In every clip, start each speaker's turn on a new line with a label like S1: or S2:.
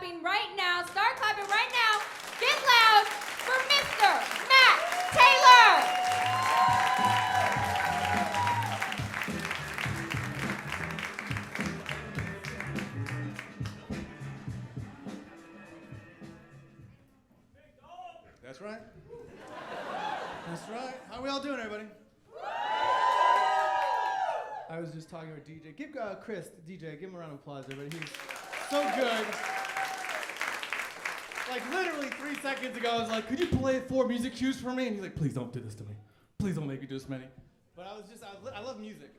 S1: clapping right now. Start clapping right now. Get loud for Mr. Matt Taylor.
S2: That's right. That's right. How we all doing, everybody? I was just talking to our DJ. Give Chris, the DJ, give him a round of applause, everybody. He's so good. Like literally 3 seconds ago, I was like, could you play 4 music cues for me? And he's like, please don't do this to me. Please don't make me do this many. But I love music.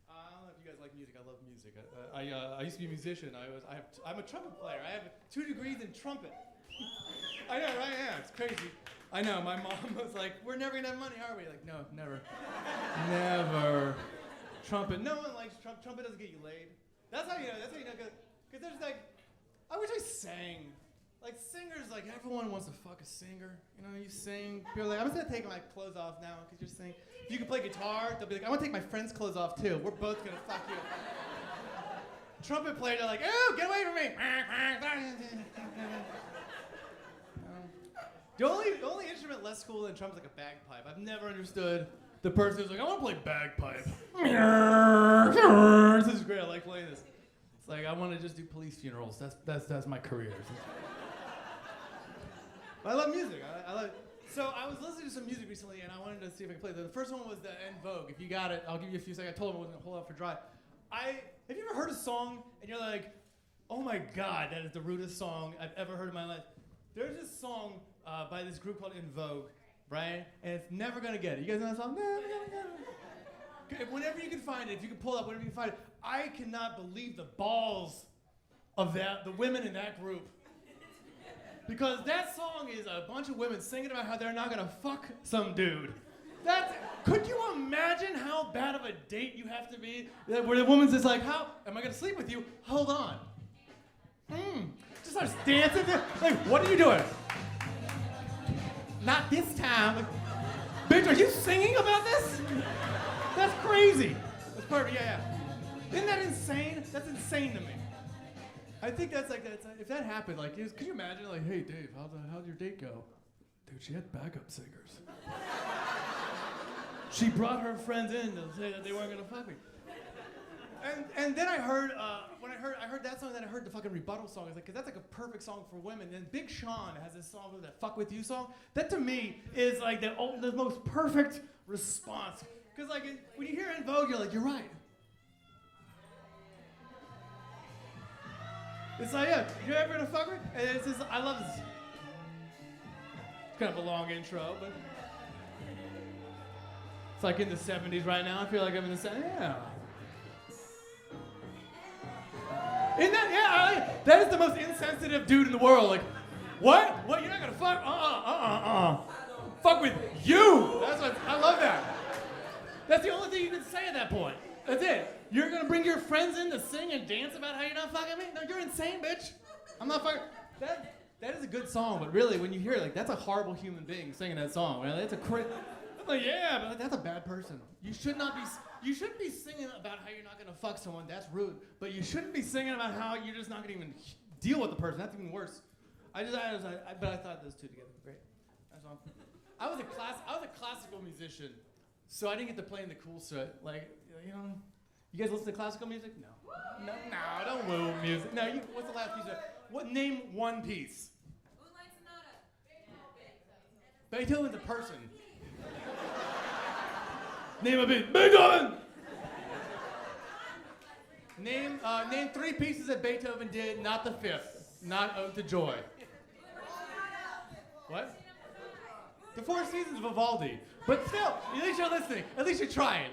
S2: I don't know if you guys like music. I love music. I used to be a musician. I'm a trumpet player. I have 2 degrees in trumpet. I know, right? Yeah, it's crazy. I know, my mom was like, we're never gonna have money, are we? Like, no, never. Never. Trumpet, no one likes trumpet. Trumpet doesn't get you laid. That's how you know, because there's like, I wish I sang. Like singers, like everyone wants to fuck a singer. You know, you sing, people are like, I'm just gonna take my clothes off now, because you're singing. If you can play guitar, they'll be like, I wanna take my friend's clothes off too. We're both gonna fuck you. Trumpet players are like, ew, get away from me. The only instrument less cool than trumpet is like a bagpipe. I've never understood the person who's like, I want to play bagpipe. This is great. I like playing this. It's like I want to just do police funerals. That's my career. But I love music. So I was listening to some music recently, and I wanted to see if I could play it. The first one was the En Vogue. If you got it, I'll give you a few seconds. I told him I wasn't gonna hold out for dry. Have you ever heard a song and you're like, oh my God, that is the rudest song I've ever heard in my life? There's this song by this group called En Vogue, right? And it's Never Gonna Get It. You guys know that song? Never Gonna Get It. Whenever you can find it, if you can pull it up, whenever you can find it, I cannot believe the balls of the women in that group. Because that song is a bunch of women singing about how they're not gonna fuck some dude. Could you imagine how bad of a date you have to be? Where the woman's just like, how am I gonna sleep with you? Hold on. Just starts dancing. Like, what are you doing? Not this time. Like, bitch, are you singing about this? That's crazy. That's perfect. Yeah. Isn't that insane? That's insane to me. I think that's if that happened, like, could you imagine, like, hey, Dave, how'd your date go? Dude, she had backup singers. She brought her friends in to say that they weren't gonna fuck me. And then I heard, when I heard that song, then I heard the fucking rebuttal song. It's like, cause that's like a perfect song for women. And Big Sean has this song, that Fuck With You song. That to me is like the most perfect response. Cause like, when you hear En Vogue, you're like, you're right. It's like, yeah, you're ever gonna fuck her? And it's just, I love this. It's kind of a long intro, but it's like in the 70s right now. I feel like I'm in the 70s, yeah. Isn't that, yeah, that is the most insensitive dude in the world. Like, what? What, you're not gonna fuck? Fuck with you. I love that. That's the only thing you can say at that point. That's it. You're gonna bring your friends in to sing and dance about how you're not fucking me? No, you're insane, bitch. I'm not fucking. That is a good song, but really, when you hear it, like, that's a horrible human being singing that song. Right? That's like, yeah, but that's a bad person. You shouldn't be singing about how you're not gonna fuck someone. That's rude. But you shouldn't be singing about how you're just not gonna even deal with the person. That's even worse. But I thought those two together were great. That's all. I was a classical musician, so I didn't get to play in the cool set. Like, you know, you guys listen to classical music? No, don't woo music. No, what's the last piece of? Name one piece.
S1: Moonlight Sonata.
S2: Beethoven's a person. Name a bit. Beethoven! Name 3 pieces that Beethoven did, not the 5th. Not Ode to Joy. What? The Four Seasons of Vivaldi. But still, at least you're listening. At least you're trying.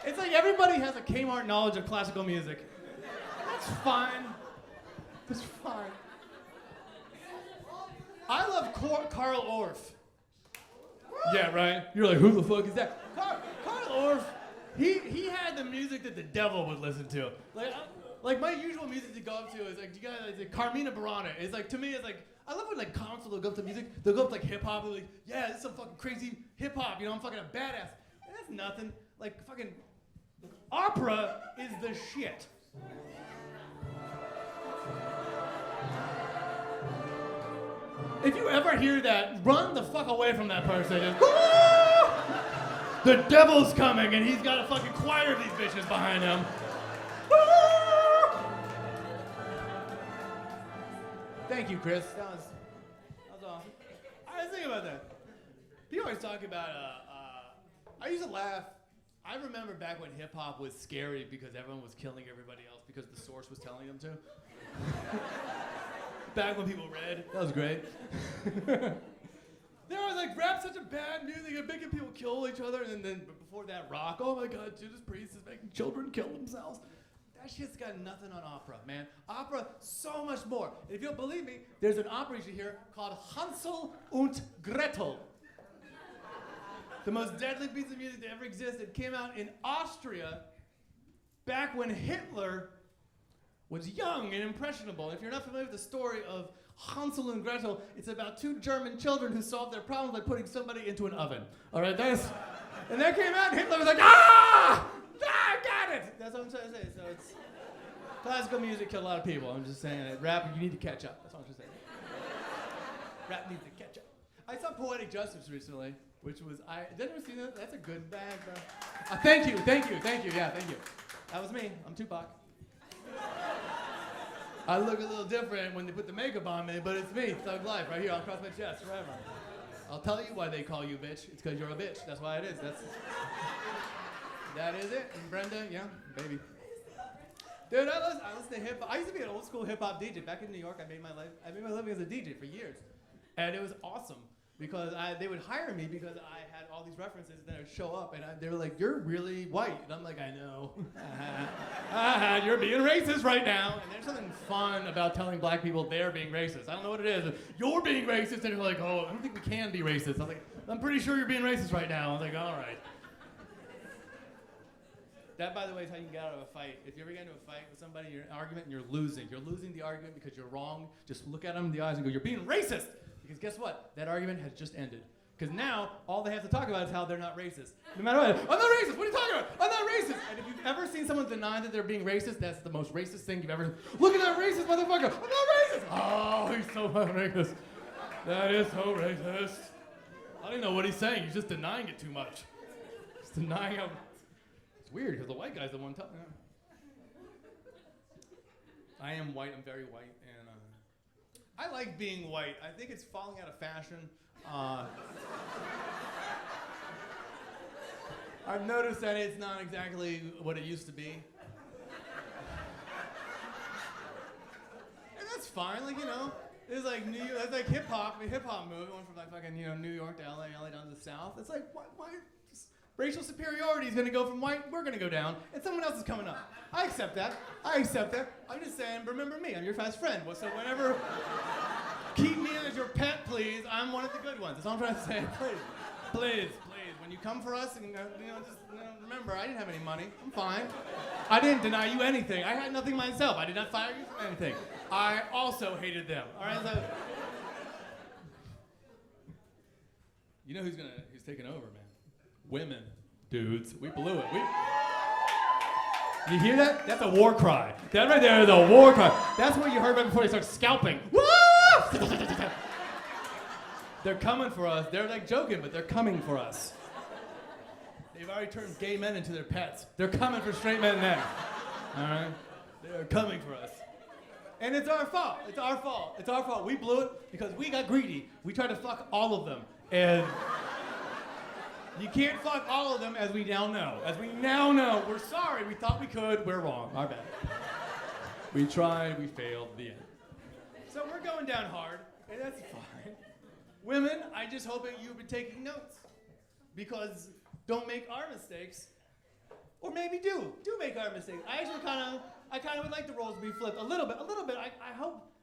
S2: It's like everybody has a Kmart knowledge of classical music. That's fine. That's fine. I love Karl Orff. Yeah, right? You're like, who the fuck is that? Karl Orff, he had the music that the devil would listen to. Like my usual music to go up to is like, you guys, like Carmina Burana. It's like, to me, it's like, I love when like comics will go up to music, they'll go up to like hip hop, they're like, yeah, this is some fucking crazy hip hop, you know, I'm fucking a badass. And that's nothing. Like fucking opera is the shit. If you ever hear that, run the fuck away from that person. Just, "Ah! The devil's coming," and he's got a fucking choir of these bitches behind him. Ah! Thank you, Chris. That was awesome. I was thinking about that. People always talk about, I used to laugh. I remember back when hip hop was scary because everyone was killing everybody else because the source was telling them to. Back when people read. That was great. There was like, rap's such a bad music and making people kill each other, and then before that, rock. Oh my God, Judas Priest is making children kill themselves. That shit's got nothing on opera, man. Opera, so much more. And if you don't believe me, there's an opera you should hear called Hansel und Gretel. The most deadly piece of music that ever existed. It came out in Austria back when Hitler was young and impressionable. If you're not familiar with the story of Hansel and Gretel, it's about two German children who solved their problems by putting somebody into an oven. All right, and that came out, and Hitler was like, I got it. That's what I'm trying to say. So it's classical music killed a lot of people. I'm just saying that rap, you need to catch up. That's all I'm just saying. Rap needs to catch up. I saw Poetic Justice recently, which was, did you ever see that? That's a good bag, bro. Thank you. Yeah, thank you. That was me. I'm Tupac. I look a little different when they put the makeup on me, but it's me, Thug Life, right here, I'll cross my chest, forever. I'll tell you why they call you bitch. It's because you're a bitch. That's why it is. That is it. And Brenda, yeah, baby. Dude, I listen to hip hop. I used to be an old school hip hop DJ. Back in New York, I made my living as a DJ for years. And it was awesome because they would hire me because I had all these references, and then I'd show up and they were like, "You're really white." And I'm like, "I know." You're being racist right now. And there's something fun about telling black people they're being racist. I don't know what it is. You're being racist, and you're like, "Oh, I don't think we can be racist." I'm like, "I'm pretty sure you're being racist right now." I was like, "All right." That, by the way, is how you can get out of a fight. If you ever get into a fight with somebody, you're in an argument and you're losing. You're losing the argument because you're wrong. Just look at them in the eyes and go, "You're being racist." Because guess what? That argument has just ended. Because now, all they have to talk about is how they're not racist. No matter what. "I'm not racist. What are you talking about? I'm not racist." And if you've ever seen someone deny that they're being racist, that's the most racist thing you've ever. "Look at that racist motherfucker. I'm not racist." Oh, he's so racist. That is so racist. I don't even know what he's saying. He's just denying it too much. He's denying how. It's weird because the white guy's the one telling him. I am white. I'm very white. And I like being white. I think it's falling out of fashion. I've noticed that it's not exactly what it used to be. And that's fine, like, you know, it's like it's like hip hop movie, went from like fucking, New York to LA down to the South. It's like, why racial superiority is gonna go from white, we're gonna go down, and someone else is coming up. I accept that. I'm just saying, remember me, I'm your best friend. So whenever, keep me as your pet, please. I'm one of the good ones. That's all I'm trying to say. Please. When you come for us, and remember, I didn't have any money. I'm fine. I didn't deny you anything. I had nothing myself. I did not fire you for anything. I also hated them. All right. So, you know who's taking over, man? Women, dudes. We blew it. You hear that? That's a war cry. That right there is a war cry. That's what you heard right before they start scalping. Woo! They're coming for us. They're like joking, but they're coming for us. They've already turned gay men into their pets. They're coming for straight men now. All right? They're coming for us. And it's our fault. It's our fault. We blew it because we got greedy. We tried to fuck all of them. And you can't fuck all of them, as we now know. We're sorry. We thought we could. We're wrong. Our bad. We tried. We failed. The end. So we're going down hard, and that's fine. Women, I just hope that you've been taking notes, because don't make our mistakes, or maybe do make our mistakes. I kind of would like the roles to be flipped a little bit.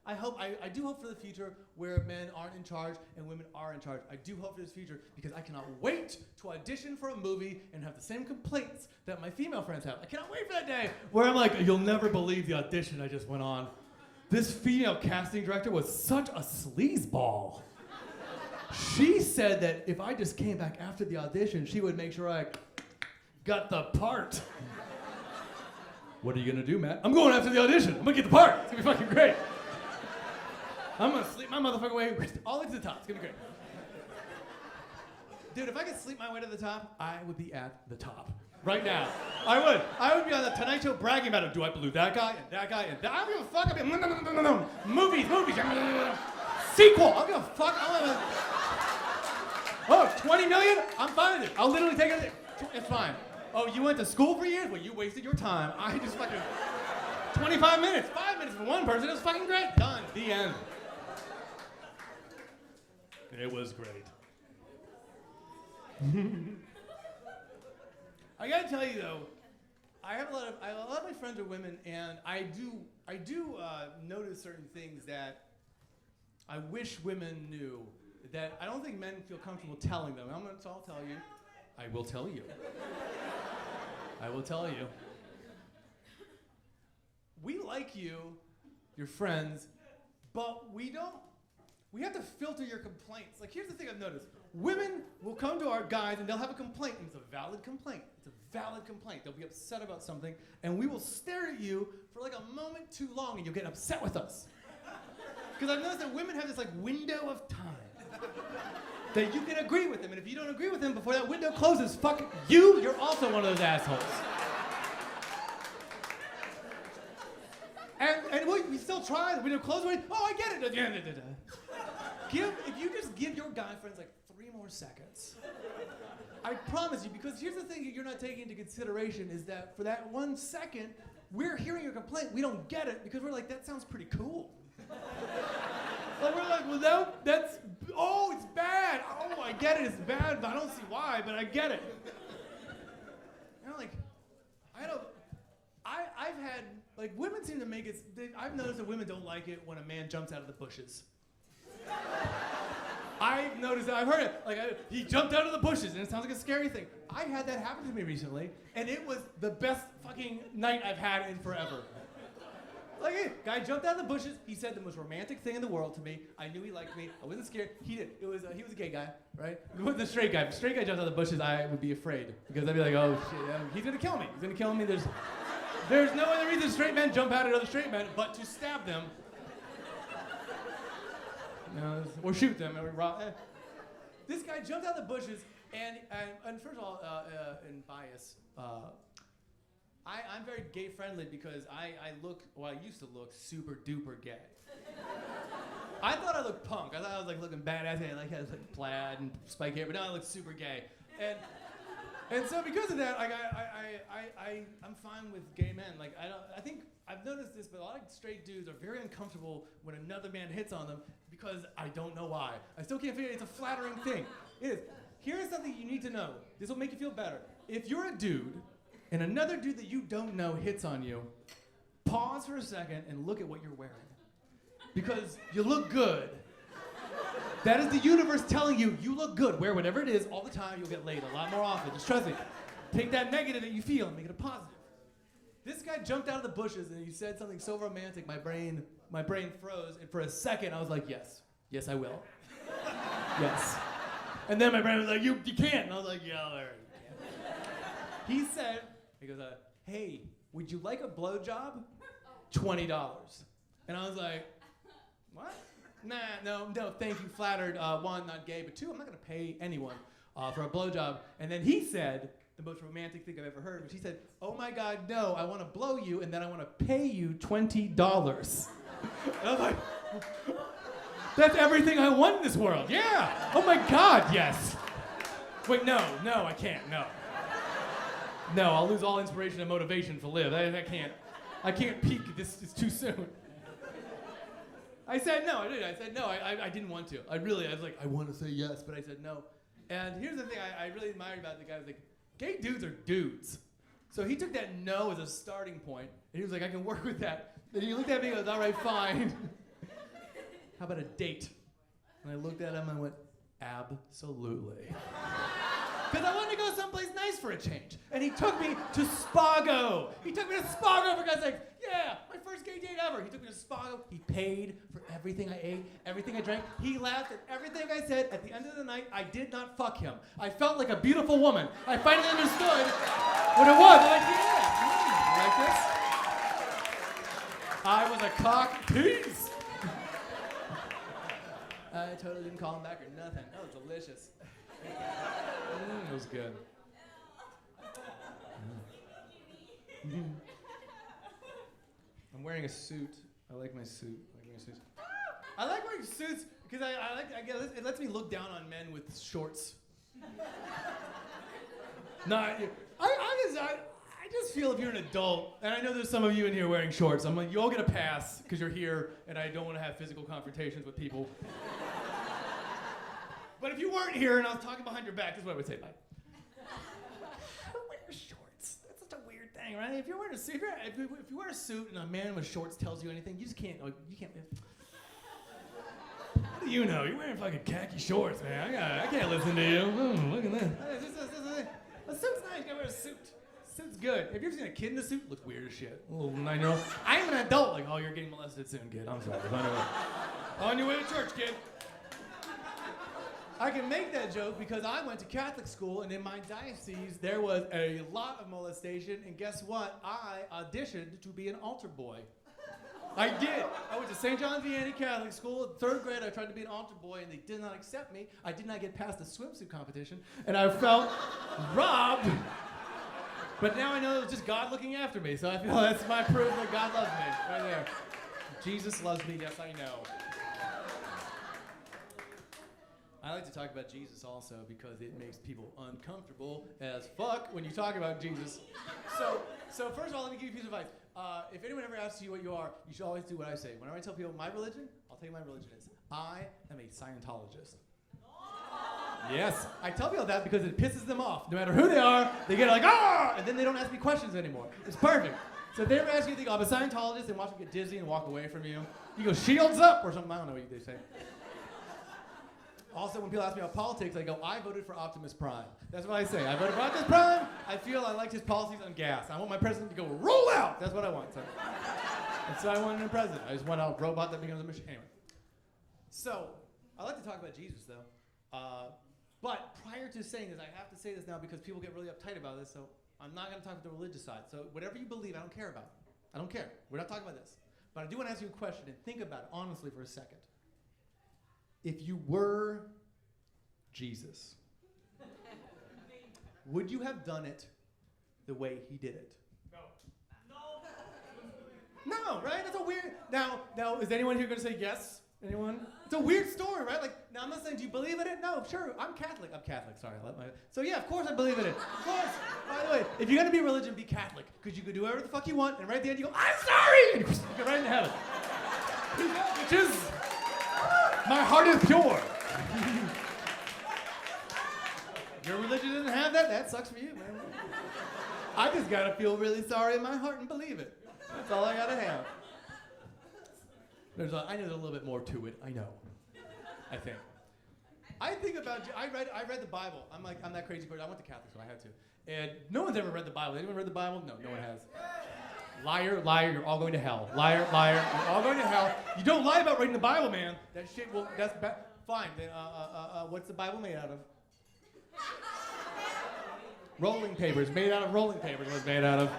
S2: I do hope for the future where men aren't in charge and women are in charge. I do hope for this future because I cannot wait to audition for a movie and have the same complaints that my female friends have. I cannot wait for that day where I'm like, "You'll never believe the audition I just went on. This female casting director was such a sleazeball. She said that if I just came back after the audition, she would make sure I got the part." What are you gonna do, Matt? "I'm going after the audition. I'm gonna get the part. It's gonna be fucking great." I'm gonna sleep my motherfucker way all the way to the top. It's gonna be great. Dude, if I could sleep my way to the top, I would be at the top. Right now. I would. I would be on the Tonight Show bragging about it. Do I believe that guy and that guy and that? I don't give a fuck. I'll be movies. Sequel. I don't give a fuck. Oh, 20 million? I'm fine with it. I'll literally take it. It's fine. Oh, you went to school for years? Well, you wasted your time. I just fucking 25 minutes. 5 minutes for one person. It was fucking great. Done. The end. It was great. I gotta tell you though, a lot of my friends are women, and I do notice certain things that I wish women knew that I don't think men feel comfortable telling them. So I'll tell you. I will tell you. I will tell you. We like you, your friends, but we have to filter your complaints. Like, here's the thing I've noticed. Women will come to our guys and they'll have a complaint, and it's a valid complaint. It's a valid complaint. They'll be upset about something, and we will stare at you for like a moment too long, and you'll get upset with us. Because I've noticed that women have this like window of time that you can agree with them, and if you don't agree with them before that window closes, fuck you, you're also one of those assholes. And we still try, the window closes, oh, I get it. If you just give your guy friends like 3 more seconds, I promise you, because here's the thing that you're not taking into consideration is that for that 1 second, we're hearing your complaint, we don't get it, because we're like, that sounds pretty cool. Like, we're like, well, it's bad. Oh, I get it, it's bad, but I don't see why, but I get it. And I'm like, I've had, like, women seem to make it, I've noticed that women don't like it when a man jumps out of the bushes. I've noticed that, I've heard it, like, he jumped out of the bushes, and it sounds like a scary thing. I had that happen to me recently, and it was the best fucking night I've had in forever. Like, hey, guy jumped out of the bushes, he said the most romantic thing in the world to me. I knew he liked me, I wasn't scared, he did. He was a gay guy, right? The straight guy. If a straight guy jumped out of the bushes, I would be afraid, because I'd be like, oh shit, he's gonna kill me. There's no other reason straight men jump out at other straight men but to stab them. Or shoot them, or rob. This guy jumped out of the bushes, and first of all, in bias, I'm very gay friendly because I used to look super duper gay. I thought I looked punk. I thought I was like looking badass. I had like plaid and spike hair, but now I look super gay. And so because of that, I'm fine with gay men. Like I think I've noticed this, but a lot of straight dudes are very uncomfortable when another man hits on them because I don't know why. I still can't figure it. It's a flattering thing. It is. Here's something you need to know. This will make you feel better. If you're a dude and another dude that you don't know hits on you, pause for a second and look at what you're wearing. Because you look good. That is the universe telling you, you look good. Wear whatever it is all the time, you'll get laid a lot more often. Just trust me. Take that negative that you feel and make it a positive. This guy jumped out of the bushes and he said something so romantic, my brain froze, and for a second I was like, yes, I will. Yes. And then my brain was like, you can't. And I was like, yeah, all right. He said, he goes, hey, would you like a blowjob? $20. And I was like, what? Nah, no, thank you, flattered. 1, not gay, but 2, I'm not gonna pay anyone for a blowjob. And then he said, the most romantic thing I've ever heard, which he said, oh my God, no, I wanna blow you and then I wanna pay you $20. And I was like, that's everything I want in this world, yeah. Oh my God, yes. Wait, no, I can't, no. No, I'll lose all inspiration and motivation to live. I can't peak, it's too soon. I said no, I didn't want to. I was like, I want to say yes, but I said no. And here's the thing I really admired about the guy, was like, gay dudes are dudes. So he took that no as a starting point, and he was like, I can work with that. And he looked at me and goes, all right, fine. How about a date? And I looked at him and I went, absolutely. Because I wanted to go someplace nice for a change. And he took me to Spago. He took me to Spago, for God's sake. Yeah, my first gay date ever. He took me to Spago. He paid for everything I ate, everything I drank. He laughed at everything I said. At the end of the night, I did not fuck him. I felt like a beautiful woman. I finally understood what it was. I'm like, yeah, you like this? I was a cock tease. I totally didn't call him back or nothing. That was delicious. It was good. I'm wearing a suit. I like my suit. I like wearing suits because it lets me look down on men with shorts. I just feel if you're an adult, and I know there's some of you in here wearing shorts, I'm like, you all get a pass because you're here, and I don't want to have physical confrontations with people. But if you weren't here and I was talking behind your back, this is what I would say. Like, who wears shorts? That's such a weird thing, right? If you're wearing a suit, if you wear a suit and a man with shorts tells you anything, you just can't. You can't. What do you know? You're wearing fucking khaki shorts, man. I can't listen to you. Look at that. A suit's nice. You gotta wear a suit. Suit's good. Have you ever seen a kid in a suit? Looks weird as shit. A little 9-year-old. I'm an adult. Like, oh, you're getting molested soon, kid. I'm sorry. On your way to church, kid. I can make that joke because I went to Catholic school, and in my diocese, there was a lot of molestation, and guess what? I auditioned to be an altar boy. I did. I went to St. John Vianney Catholic School. In 3rd grade, I tried to be an altar boy, and they did not accept me. I did not get past the swimsuit competition, and I felt robbed. But now I know it was just God looking after me, so I feel that's my proof that God loves me, right there. Jesus loves me, yes, I know. I like to talk about Jesus also because it makes people uncomfortable as fuck when you talk about Jesus. So first of all, let me give you a piece of advice. If anyone ever asks you what you are, you should always do what I say. Whenever I tell people my religion, I'll tell you my religion is. I am a Scientologist. Yes, I tell people that because it pisses them off. No matter who they are, they get like, ah! And then they don't ask me questions anymore. It's perfect. So if they ever ask you, they go, I'm a Scientologist, and watch them get dizzy and walk away from you. You go, shields up, or something, I don't know what they say. Also, when people ask me about politics, I go, I voted for Optimus Prime. That's what I say. I voted for Optimus Prime. I feel I liked his policies on gas. I want my president to go, roll out! That's what I want. And so I wanted a president. I just want a robot that becomes a machine. Anyway. So, I like to talk about Jesus, though. But prior to saying this, I have to say this now because people get really uptight about this, so I'm not going to talk about the religious side. So whatever you believe, I don't care about. I don't care. We're not talking about this. But I do want to ask you a question, and think about it honestly for a second. If you were Jesus, would you have done it the way he did it? No, right? That's a weird... Now, is anyone here going to say yes? Anyone? It's a weird story, right? Like, now I'm not saying, do you believe in it? No, sure, I'm Catholic. Sorry. So yeah, of course I believe in it. Of course. By the way, if you're gonna be a religion, be Catholic. Because you can do whatever the fuck you want, and right at the end you go, I'm sorry! And you get right into heaven. Which is, my heart is pure. Your religion doesn't have that? That sucks for you, man. I just gotta feel really sorry in my heart and believe it. That's all I gotta have. I know there's a little bit more to it. I know. I think about. I read the Bible. I'm that crazy person. I went to Catholic school. I had to. And no one's ever read the Bible. Anyone read the Bible? No one has. Liar, liar. You're all going to hell. Liar, liar. You're all going to hell. You don't lie about reading the Bible, man. That shit will. That's fine. Then what's the Bible made out of? Rolling papers. Made out of rolling papers. Was made out of.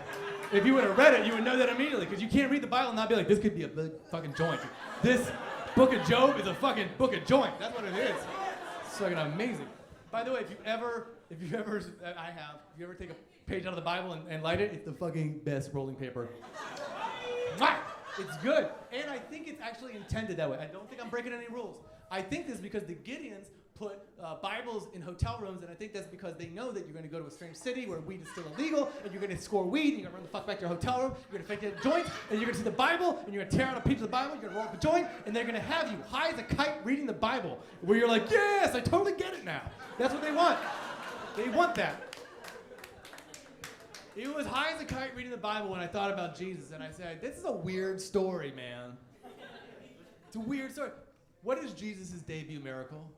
S2: If you would have read it, you would know that immediately, because you can't read the Bible and not be like, this could be a big fucking joint. This book of Job is a fucking book of joint. That's what it is. It's fucking amazing. By the way, if you ever take a page out of the Bible and light it, it's the fucking best rolling paper. It's good. And I think it's actually intended that way. I don't think I'm breaking any rules. I think this is because the Gideons put Bibles in hotel rooms, and I think that's because they know that you're going to go to a strange city where weed is still illegal, and you're going to score weed, and you're going to run the fuck back to your hotel room, you're going to fake a joint, and you're going to see the Bible, and you're going to tear out a page of the Bible, you're going to roll up a joint, and they're going to have you high as a kite reading the Bible, where you're like, yes, I totally get it now. That's what they want. They want that. It was high as a kite reading the Bible when I thought about Jesus, and I said, this is a weird story, man. It's a weird story. What is Jesus' debut miracle?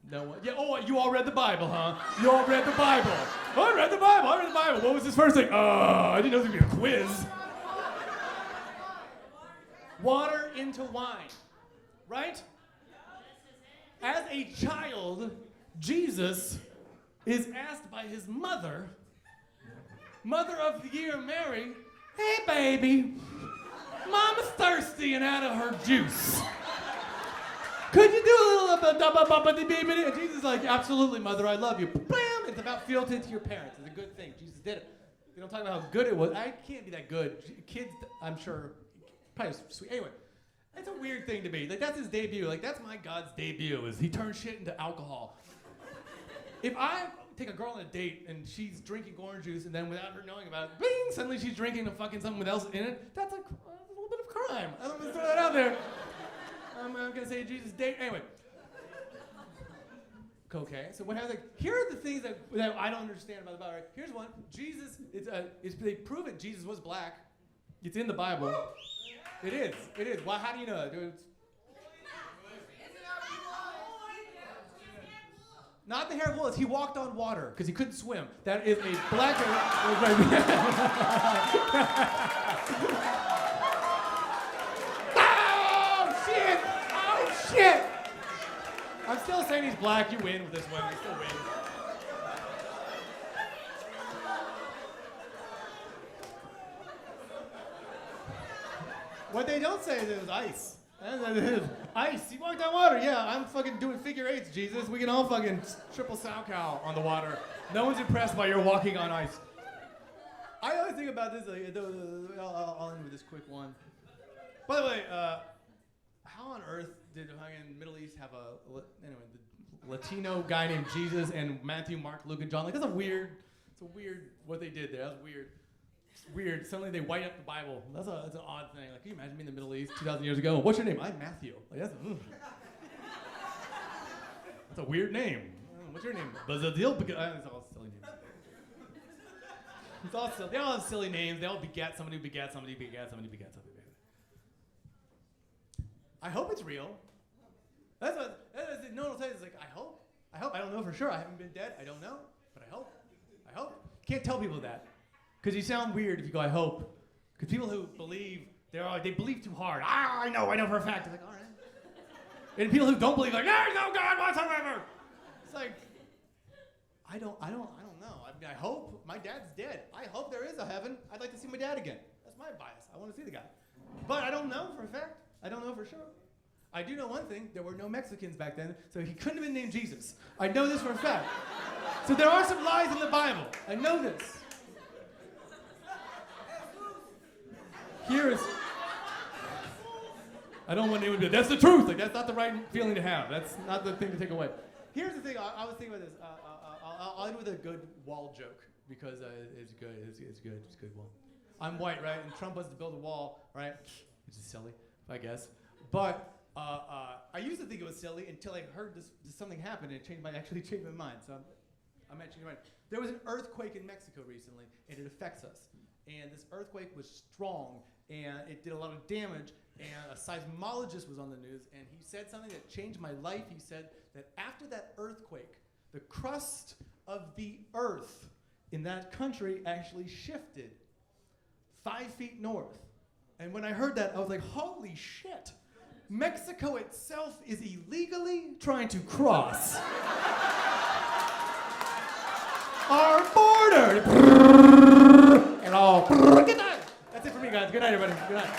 S2: No one. Yeah. Oh, you all read the Bible, huh? You all read the Bible. Oh, I read the Bible. What was his first thing? I didn't know there was gonna be a quiz. Water into wine, right? As a child, Jesus is asked by his mother of the year, Mary, hey baby, Mama's thirsty and out of her juice. Could you do a little and Jesus is like, absolutely, mother, I love you. Bam! It's about fealty to your parents. It's a good thing. Jesus did it. They don't talk about how good it was. I can't be that good. Kids, I'm sure, probably sweet. Anyway, it's a weird thing to me. Like, that's his debut. Like, that's my God's debut, is he turns shit into alcohol. If I take a girl on a date and she's drinking orange juice and then without her knowing about it, bing, suddenly she's drinking fucking something else in it, that's a little bit of crime. I'm gonna throw that out there. I'm gonna say Jesus date. Anyway. Okay, so what happens? Like, here are the things that I don't understand about the Bible. Right? Here's one. Jesus, they prove it. Jesus was black. It's in the Bible. It is. It is. Well, how do you know? Not the hair of wolves. He walked on water because he couldn't swim. That is a black. Oh shit! Oh shit! I'm still saying he's black. You win with this one. You still win. What they don't say is it was ice. Ice. You walked on water. Yeah, I'm fucking doing figure eights, Jesus. We can all fucking triple sow cow on the water. No one's impressed by your walking on ice. I always think about this. I'll end with this quick one. By the way, how on earth did the Middle East have the Latino guy named Jesus and Matthew, Mark, Luke, and John? Like, it's a weird what they did there. That's weird. It's weird. Suddenly they white up the Bible. That's an odd thing. Like, can you imagine being in the Middle East 2,000 years ago? What's your name? I'm Matthew. Like, that's a weird name. What's your name? Bazadil? It's all silly names. It's all silly. They all have silly names. They all begat somebody who begat somebody who begat somebody who begat somebody. I hope it's real. That's what no one will tell you. It's like, I hope. I don't know for sure. I haven't been dead. I don't know. But I hope. Can't tell people that. Because you sound weird if you go, I hope. Because people who believe, they believe too hard. I know for a fact. It's like, all right. And people who don't believe, like, there's no God whatsoever. It's like, I don't know. I mean, I hope. My dad's dead. I hope there is a heaven. I'd like to see my dad again. That's my bias. I want to see the guy. But I don't know for a fact. I don't know for sure. I do know one thing. There were no Mexicans back then, so he couldn't have been named Jesus. I know this for a fact. So there are some lies in the Bible. I know this. Here's... I don't want anyone to be, that's the truth. Like, that's not the right feeling to have. That's not the thing to take away. Here's the thing. I was thinking about this. I'll end with a good wall joke because it's good. It's good. It's a good one. I'm white, right? And Trump wants to build a wall, right? Which is silly, I guess. But I used to think it was silly until I heard something happen and it actually changed my mind. So I'm actually right. There was an earthquake in Mexico recently, and it affects us. And this earthquake was strong, and it did a lot of damage. And a seismologist was on the news, and he said something that changed my life. He said that after that earthquake, the crust of the earth in that country actually shifted 5 feet north. And when I heard that, I was like, holy shit. Mexico itself is illegally trying to cross our border. And all. That's it for me, guys. Good night, everybody. Good night.